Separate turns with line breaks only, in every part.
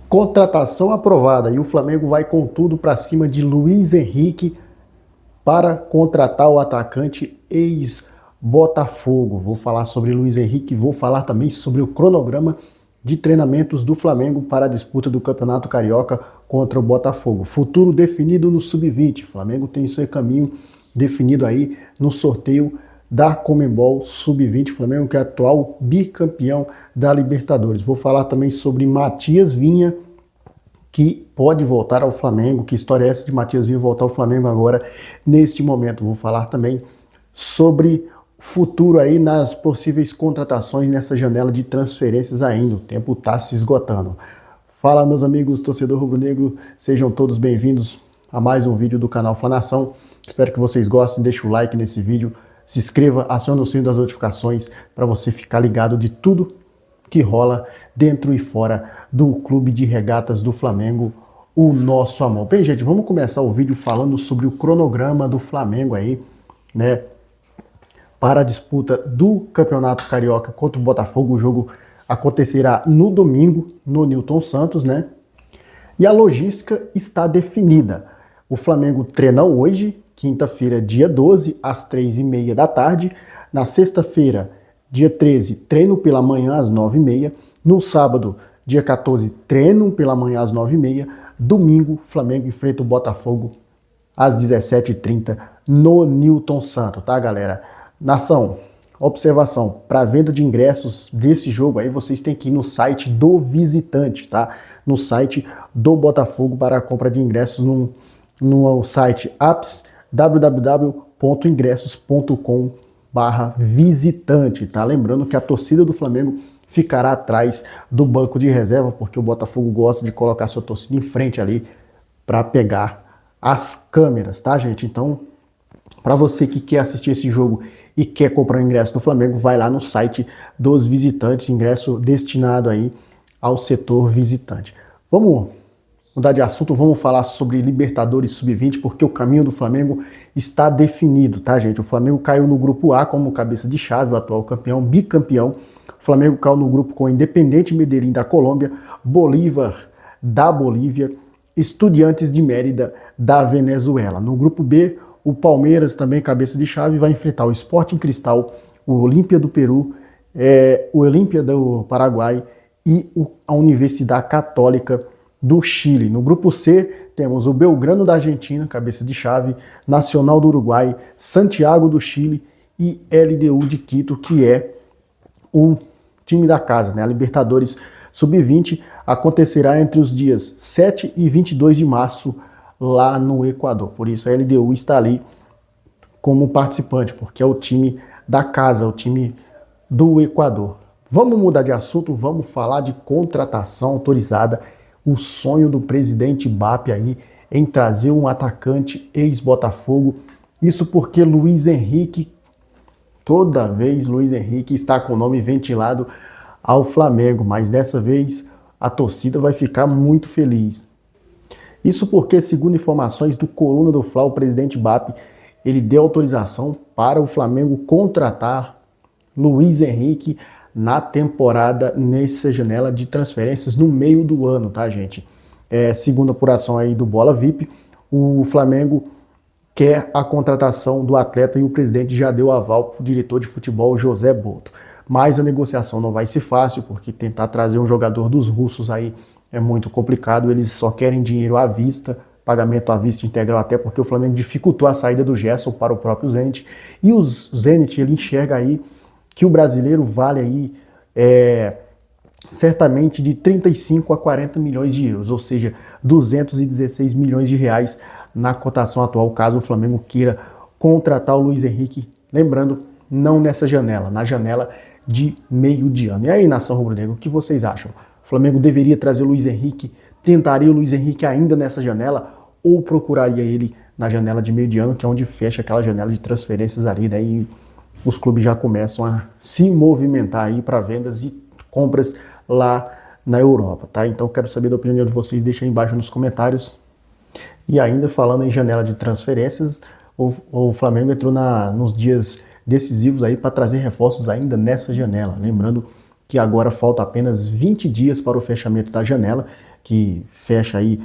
Contratação aprovada e o Flamengo vai com tudo para cima de Luiz Henrique para contratar o atacante ex-Botafogo. Vou falar sobre Luiz Henrique, vou falar também sobre o cronograma de treinamentos do Flamengo para a disputa do Campeonato Carioca contra o Botafogo. Futuro definido no Sub-20. O Flamengo tem seu caminho definido aí no sorteio da Conmebol Sub-20, Flamengo que é atual bicampeão da Libertadores. Vou falar também sobre Matias Vinha, que pode voltar ao Flamengo. Que história é essa de Matias Vinha voltar ao Flamengo agora, neste momento? Vou falar também sobre futuro aí nas possíveis contratações nessa janela de transferências ainda. O tempo está se esgotando. Fala, meus amigos, torcedor rubro-negro, sejam todos bem-vindos a mais um vídeo do canal Flanação. Espero que vocês gostem, deixe o like nesse vídeo, se inscreva, acione o sino das notificações para você ficar ligado de tudo que rola dentro e fora do Clube de Regatas do Flamengo, o nosso amor. Bem, gente, vamos começar o vídeo falando sobre o cronograma do Flamengo aí, né, para a disputa do Campeonato Carioca contra o Botafogo. O jogo acontecerá no domingo, no Newton Santos, né, e a logística está definida. O Flamengo treina hoje, quinta-feira, dia 12, às 3h30 da tarde. Na sexta-feira, dia 13, treino pela manhã às 9h30. No sábado, dia 14, treino pela manhã às 9h30. Domingo, Flamengo enfrenta o Botafogo às 17h30 no Newton Santos, tá, galera? Nação, observação, para venda de ingressos desse jogo aí, vocês têm que ir no site do visitante, tá? No site do Botafogo para a compra de ingressos no site apps www.ingressos.com/visitante, tá? Lembrando que a torcida do Flamengo ficará atrás do banco de reserva, porque o Botafogo gosta de colocar sua torcida em frente ali para pegar as câmeras, tá, gente? Então, para você que quer assistir esse jogo e quer comprar ingresso do Flamengo, vai lá no site dos visitantes, ingresso destinado aí ao setor visitante. Vamos mudar de assunto, vamos falar sobre Libertadores Sub-20, porque o caminho do Flamengo está definido, tá, gente? O Flamengo caiu no grupo A como cabeça de chave, o atual campeão, bicampeão. O Flamengo caiu no grupo com Independiente Medellín da Colômbia, Bolívar da Bolívia, Estudiantes de Mérida da Venezuela. No grupo B, o Palmeiras, também cabeça de chave, vai enfrentar o Sporting Cristal, o Olímpia do Peru, o Olímpia do Paraguai e a Universidade Católica do Chile. No grupo C, temos o Belgrano da Argentina, cabeça de chave, Nacional do Uruguai, Santiago do Chile e LDU de Quito, que é o time da casa, né? A Libertadores Sub-20 acontecerá entre os dias 7 e 22 de março lá no Equador. Por isso a LDU está ali como participante, porque é o time da casa, o time do Equador. Vamos mudar de assunto, vamos falar de contratação autorizada. O sonho do presidente BAP aí em trazer um atacante ex-Botafogo. Isso porque Luiz Henrique, toda vez Luiz Henrique está com o nome ventilado ao Flamengo, mas dessa vez a torcida vai ficar muito feliz. Isso porque, segundo informações do Coluna do Fla, o presidente BAP, ele deu autorização para o Flamengo contratar Luiz Henrique na temporada, nessa janela de transferências no meio do ano, tá, gente? Segundo a apuração aí do Bola VIP, o Flamengo quer a contratação do atleta e o presidente já deu aval para o diretor de futebol José Boto. Mas a negociação não vai ser fácil, porque tentar trazer um jogador dos russos aí é muito complicado. Eles só querem dinheiro à vista, pagamento à vista integral, até porque o Flamengo dificultou a saída do Gerson para o próprio Zenit. E o Zenit, ele enxerga aí que o brasileiro vale aí certamente de 35 a 40 milhões de euros, ou seja, 216 milhões de reais na cotação atual, caso o Flamengo queira contratar o Luiz Henrique. Lembrando, não nessa janela, na janela de meio de ano. E aí, nação rubro-negra, o que vocês acham? O Flamengo deveria trazer o Luiz Henrique? Tentaria o Luiz Henrique ainda nessa janela? Ou procuraria ele na janela de meio de ano, que é onde fecha aquela janela de transferências ali, né? E os clubes já começam a se movimentar aí para vendas e compras lá na Europa, tá? Então quero saber da opinião de vocês, deixa aí embaixo nos comentários. E ainda falando em janela de transferências, o Flamengo entrou nos dias decisivos aí para trazer reforços ainda nessa janela. Lembrando que agora falta apenas 20 dias para o fechamento da janela, que fecha aí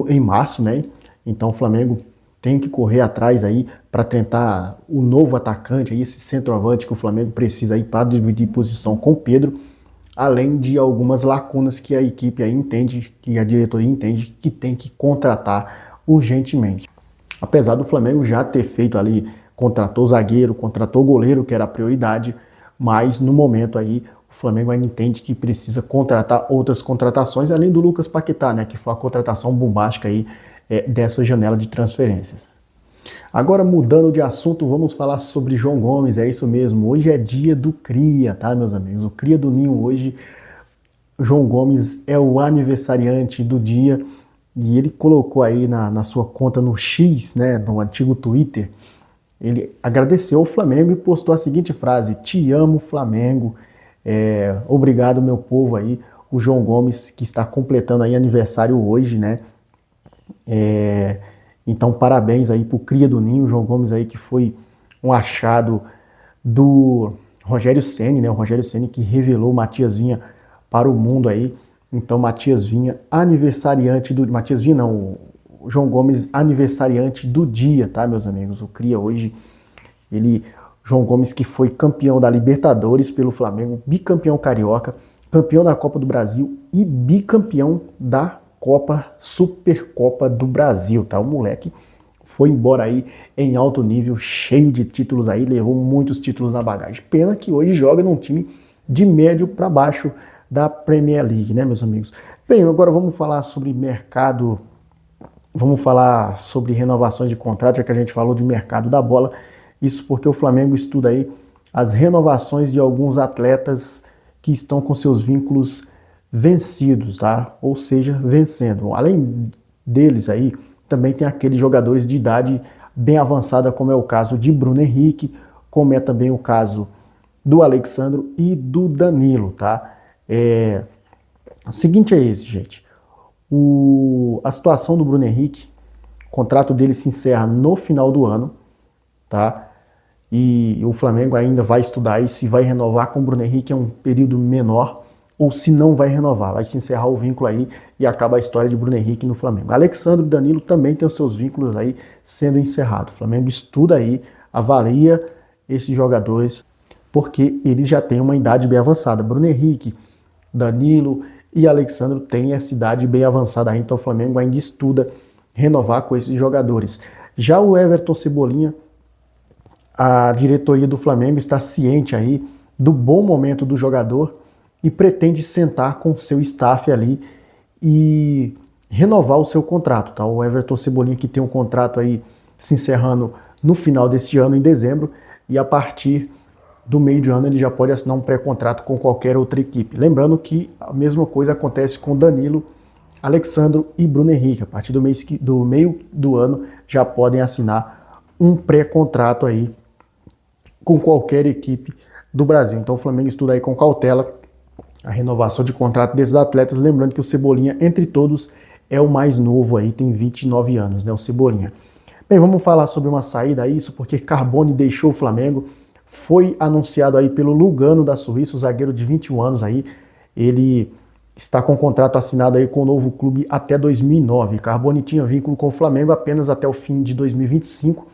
em março, né? Então o Flamengo tem que correr atrás aí para tentar o novo atacante, aí, esse centroavante que o Flamengo precisa aí para dividir posição com o Pedro, além de algumas lacunas que a equipe aí entende, que a diretoria entende que tem que contratar urgentemente. Apesar do Flamengo já ter feito ali, contratou zagueiro, contratou goleiro, que era a prioridade, mas no momento aí o Flamengo ainda entende que precisa contratar outras contratações, além do Lucas Paquetá, né, que foi a contratação bombástica aí dessa janela de transferências. Agora, mudando de assunto, vamos falar sobre João Gomes, é isso mesmo. Hoje é dia do Cria, tá, meus amigos? O Cria do Ninho hoje, o João Gomes é o aniversariante do dia e ele colocou aí na sua conta no X, né, no antigo Twitter, ele agradeceu ao Flamengo e postou a seguinte frase: "Te amo, Flamengo, obrigado, meu povo aí." O João Gomes, que está completando aí aniversário hoje, né? Então, parabéns aí pro Cria do Ninho, João Gomes aí, que foi um achado do Rogério Ceni, né? O Rogério Ceni que revelou o Matias Vinha para o mundo aí. Então, Matias Vinha, aniversariante do... Matias Vinha não, o João Gomes, aniversariante do dia, tá, meus amigos? O Cria hoje, João Gomes que foi campeão da Libertadores pelo Flamengo, bicampeão carioca, campeão da Copa do Brasil e bicampeão da Supercopa do Brasil, tá? O moleque foi embora aí em alto nível, cheio de títulos aí, levou muitos títulos na bagagem. Pena que hoje joga num time de médio para baixo da Premier League, né, meus amigos? Bem, agora vamos falar sobre mercado, vamos falar sobre renovações de contrato, já que a gente falou de mercado da bola. Isso porque o Flamengo estuda aí as renovações de alguns atletas que estão com seus vínculos vencidos, tá? Ou seja, vencendo. Além deles aí, também tem aqueles jogadores de idade bem avançada, como é o caso de Bruno Henrique, como é também o caso do Alexandro e do Danilo, tá? O seguinte é esse, gente. A situação do Bruno Henrique, o contrato dele se encerra no final do ano, tá? E o Flamengo ainda vai estudar aí se vai renovar com o Bruno Henrique, é um período menor, ou se não vai renovar, vai se encerrar o vínculo aí e acaba a história de Bruno Henrique no Flamengo. Alexandre e Danilo também têm os seus vínculos aí sendo encerrados. O Flamengo estuda aí, avalia esses jogadores, porque eles já têm uma idade bem avançada. Bruno Henrique, Danilo e Alexandre têm essa idade bem avançada aí, então o Flamengo ainda estuda renovar com esses jogadores. Já o Everton Cebolinha, a diretoria do Flamengo está ciente aí do bom momento do jogador e pretende sentar com o seu staff ali e renovar o seu contrato, tá? O Everton Cebolinha que tem um contrato aí se encerrando no final deste ano, em dezembro, e a partir do meio de ano ele já pode assinar um pré-contrato com qualquer outra equipe. Lembrando que a mesma coisa acontece com Danilo, Alexandro e Bruno Henrique. A partir do meio do ano já podem assinar um pré-contrato aí com qualquer equipe do Brasil. Então o Flamengo estuda aí com cautela a renovação de contrato desses atletas, lembrando que o Cebolinha, entre todos, é o mais novo aí, tem 29 anos, né, o Cebolinha. Bem, vamos falar sobre uma saída a isso, porque Carboni deixou o Flamengo, foi anunciado aí pelo Lugano da Suíça, o zagueiro de 21 anos aí, ele está com contrato assinado aí com o novo clube até 2009. Carboni tinha vínculo com o Flamengo apenas até o fim de 2025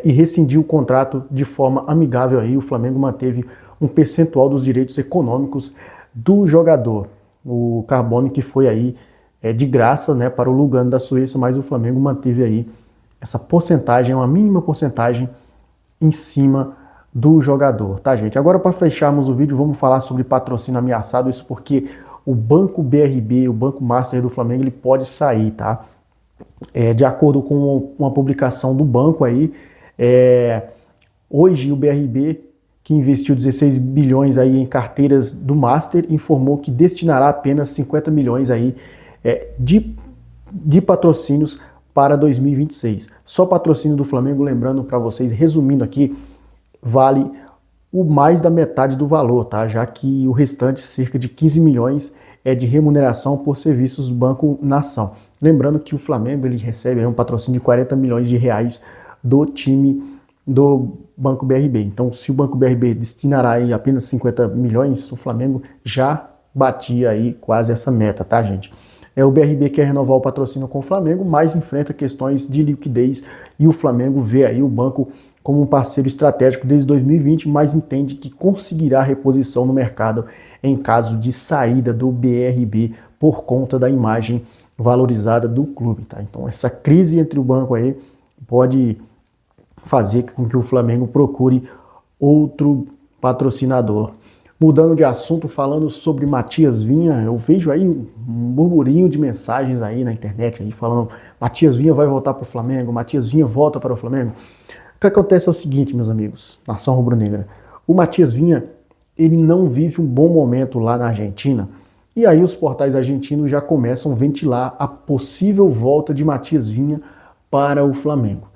e rescindiu o contrato de forma amigável aí, o Flamengo manteve um percentual dos direitos econômicos do jogador. O Carboni que foi aí de graça, né, para o Lugano da Suíça, mas o Flamengo manteve aí essa porcentagem, uma mínima porcentagem em cima do jogador, tá, gente? Agora, para fecharmos o vídeo, vamos falar sobre patrocínio ameaçado, isso porque o Banco BRB, o Banco Master do Flamengo, ele pode sair, tá? De acordo com uma publicação do banco aí, hoje o BRB, que investiu 16 bilhões aí em carteiras do Master, informou que destinará apenas 50 milhões aí de patrocínios para 2026. Só patrocínio do Flamengo, lembrando para vocês, resumindo aqui, vale o mais da metade do valor, tá? Já que o restante, cerca de 15 milhões, é de remuneração por serviços do Banco Nação. Lembrando que o Flamengo ele recebe um patrocínio de 40 milhões de reais do time do Banco BRB. Então, se o Banco BRB destinará aí apenas 50 milhões, o Flamengo já batia aí quase essa meta, tá, gente? O BRB quer renovar o patrocínio com o Flamengo, mas enfrenta questões de liquidez e o Flamengo vê aí o banco como um parceiro estratégico desde 2020, mas entende que conseguirá reposição no mercado em caso de saída do BRB por conta da imagem valorizada do clube, tá? Então essa crise entre o banco aí pode fazer com que o Flamengo procure outro patrocinador. Mudando de assunto, falando sobre Matias Vinha, eu vejo aí um burburinho de mensagens aí na internet aí falando Matias Vinha vai voltar para o Flamengo, Matias Vinha volta para o Flamengo. O que acontece é o seguinte, meus amigos, nação rubro-negra, o Matias Vinha, ele não vive um bom momento lá na Argentina, e aí os portais argentinos já começam a ventilar a possível volta de Matias Vinha para o Flamengo.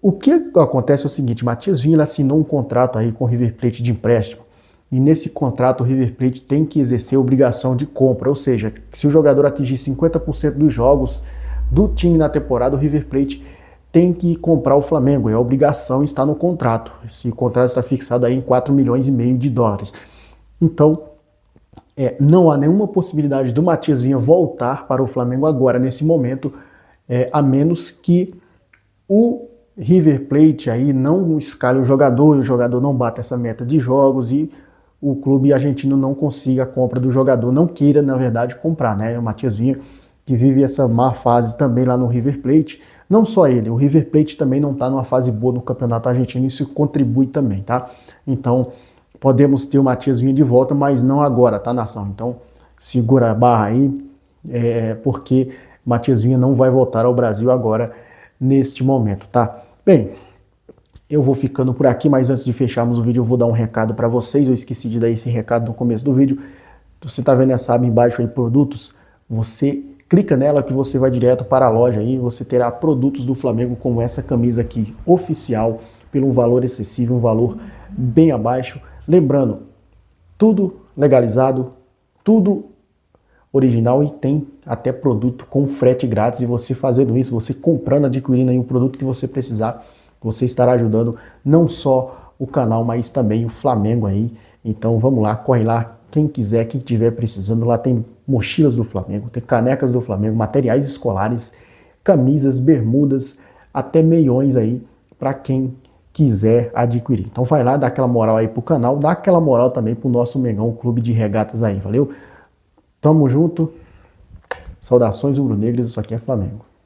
O que acontece é o seguinte, Matias Vinha assinou um contrato aí com o River Plate de empréstimo, e nesse contrato o River Plate tem que exercer a obrigação de compra, ou seja, se o jogador atingir 50% dos jogos do time na temporada, o River Plate tem que comprar o Flamengo, a obrigação está no contrato. Esse contrato está fixado aí em 4,5 milhões de dólares. Então, não há nenhuma possibilidade do Matias Vinha voltar para o Flamengo agora, nesse momento, a menos que o River Plate aí não escale o jogador, e o jogador não bata essa meta de jogos e o clube argentino não consiga a compra do jogador, não queira, na verdade, comprar, né? O Matias Vinha, que vive essa má fase também lá no River Plate, não só ele, o River Plate também não está numa fase boa no campeonato argentino, isso contribui também, tá? Então, podemos ter o Matias Vinha de volta, mas não agora, tá, nação? Então, segura a barra aí, porque Matias Vinha não vai voltar ao Brasil agora, neste momento, tá? Bem, eu vou ficando por aqui, mas antes de fecharmos o vídeo, eu vou dar um recado para vocês. Eu esqueci de dar esse recado no começo do vídeo. Você tá vendo essa aba embaixo aí, produtos? Você clica nela que você vai direto para a loja aí. Você terá produtos do Flamengo como essa camisa aqui, oficial, pelo um valor excessivo, um valor bem abaixo. Lembrando, tudo legalizado, tudo original e tem até produto com frete grátis. E você fazendo isso, você comprando, adquirindo aí um produto que você precisar, você estará ajudando não só o canal, mas também o Flamengo aí. Então vamos lá, corre lá, quem quiser, quem estiver precisando, lá tem mochilas do Flamengo, tem canecas do Flamengo, materiais escolares, camisas, bermudas, até meiões aí, para quem quiser adquirir. Então vai lá, dá aquela moral aí pro canal, dá aquela moral também pro nosso Mengão Clube de Regatas aí, valeu? Tamo junto, saudações rubro-negras, isso aqui é Flamengo.